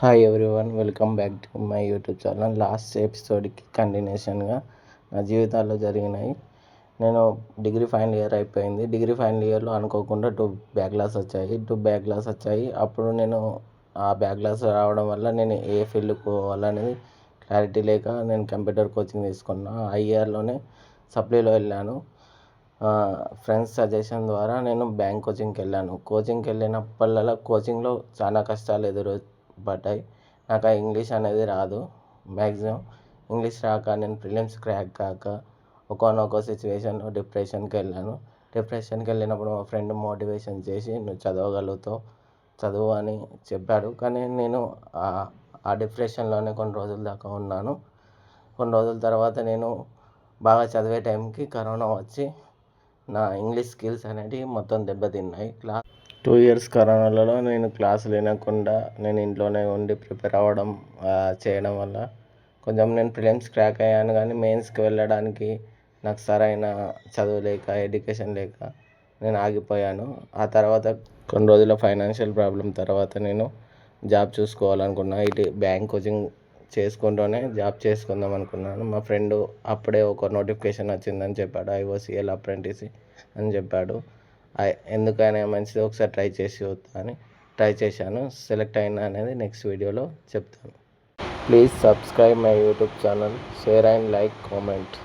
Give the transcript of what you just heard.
Hi everyone, welcome back to my YouTube channel. Last ఎపిసోడ్కి కంటిన్యూషన్గా నా జీవితాల్లో జరిగినాయి. నేను డిగ్రీ ఫైనల్ ఇయర్ అయిపోయింది. డిగ్రీ ఫైనల్ ఇయర్లో అనుకోకుండా 2 బ్యాక్లాగ్స్ వచ్చాయి. అప్పుడు నేను ఆ బ్యాక్లాగ్స్ రావడం వల్ల నేను ఏ ఫీల్డ్కి పోవాలనేది క్లారిటీ లేక నేను కంప్యూటర్ కోచింగ్ తీసుకున్నా. ఆ ఇయర్లోనే సప్లీలో వెళ్ళాను. ఫ్రెండ్స్ సజెషన్ ద్వారా నేను బ్యాంక్ కోచింగ్కి వెళ్ళినప్పటిలో కోచింగ్లో చాలా కష్టాలు పడ్డాయి. నాకు ఆ ఇంగ్లీష్ అనేది రాదు. మ్యాక్సిమం ఇంగ్లీష్ రాక నేను ప్రిలిమ్స్ క్రాక్ కాక ఒకానొక సిచ్యువేషన్లో డిప్రెషన్కి వెళ్ళినప్పుడు మా ఫ్రెండ్ మోటివేషన్ చేసి నువ్వు చదవగలుగుతావు, చదువు అని చెప్పాడు. కానీ నేను ఆ డిప్రెషన్లోనే కొన్ని రోజుల దాకా ఉన్నాను. కొన్ని రోజుల తర్వాత నేను బాగా చదివే టైంకి కరోనా వచ్చి నా ఇంగ్లీష్ స్కిల్స్ అనేటివి మొత్తం దెబ్బతిన్నాయి. 2 ఇయర్స్ కరోనాలలో నేను క్లాసులు వినకుండా నేను ఇంట్లోనే ఉండి ప్రిపేర్ అవ్వడం చేయడం వల్ల కొంచెం నేను ప్రిలిమ్స్ క్రాక్ అయ్యాను. కానీ మెయిన్స్కి వెళ్ళడానికి నాకు సరైన చదువు లేక, ఎడ్యుకేషన్ లేక నేను ఆగిపోయాను. ఆ తర్వాత కొన్ని రోజుల ఫైనాన్షియల్ ప్రాబ్లం తర్వాత నేను జాబ్ చూసుకోవాలనుకున్నా. ఇటు బ్యాంక్ కోచింగ్ చేసుకుంటూనే జాబ్ చేసుకుందాం అనుకున్నాను. మా ఫ్రెండ్ అప్పుడే ఒక నోటిఫికేషన్ వచ్చిందని చెప్పాడు, IOCL అప్రెంటిస్ అని చెప్పాడు. ఎందుకైనా మంచిది, ఒకసారి ట్రై చేసి చూద్దా అని ట్రై చేశాను. సెలెక్ట్ అయినా అనేది నెక్స్ట్ వీడియోలో చెప్తాను. Please subscribe my YouTube channel, share and like, comment.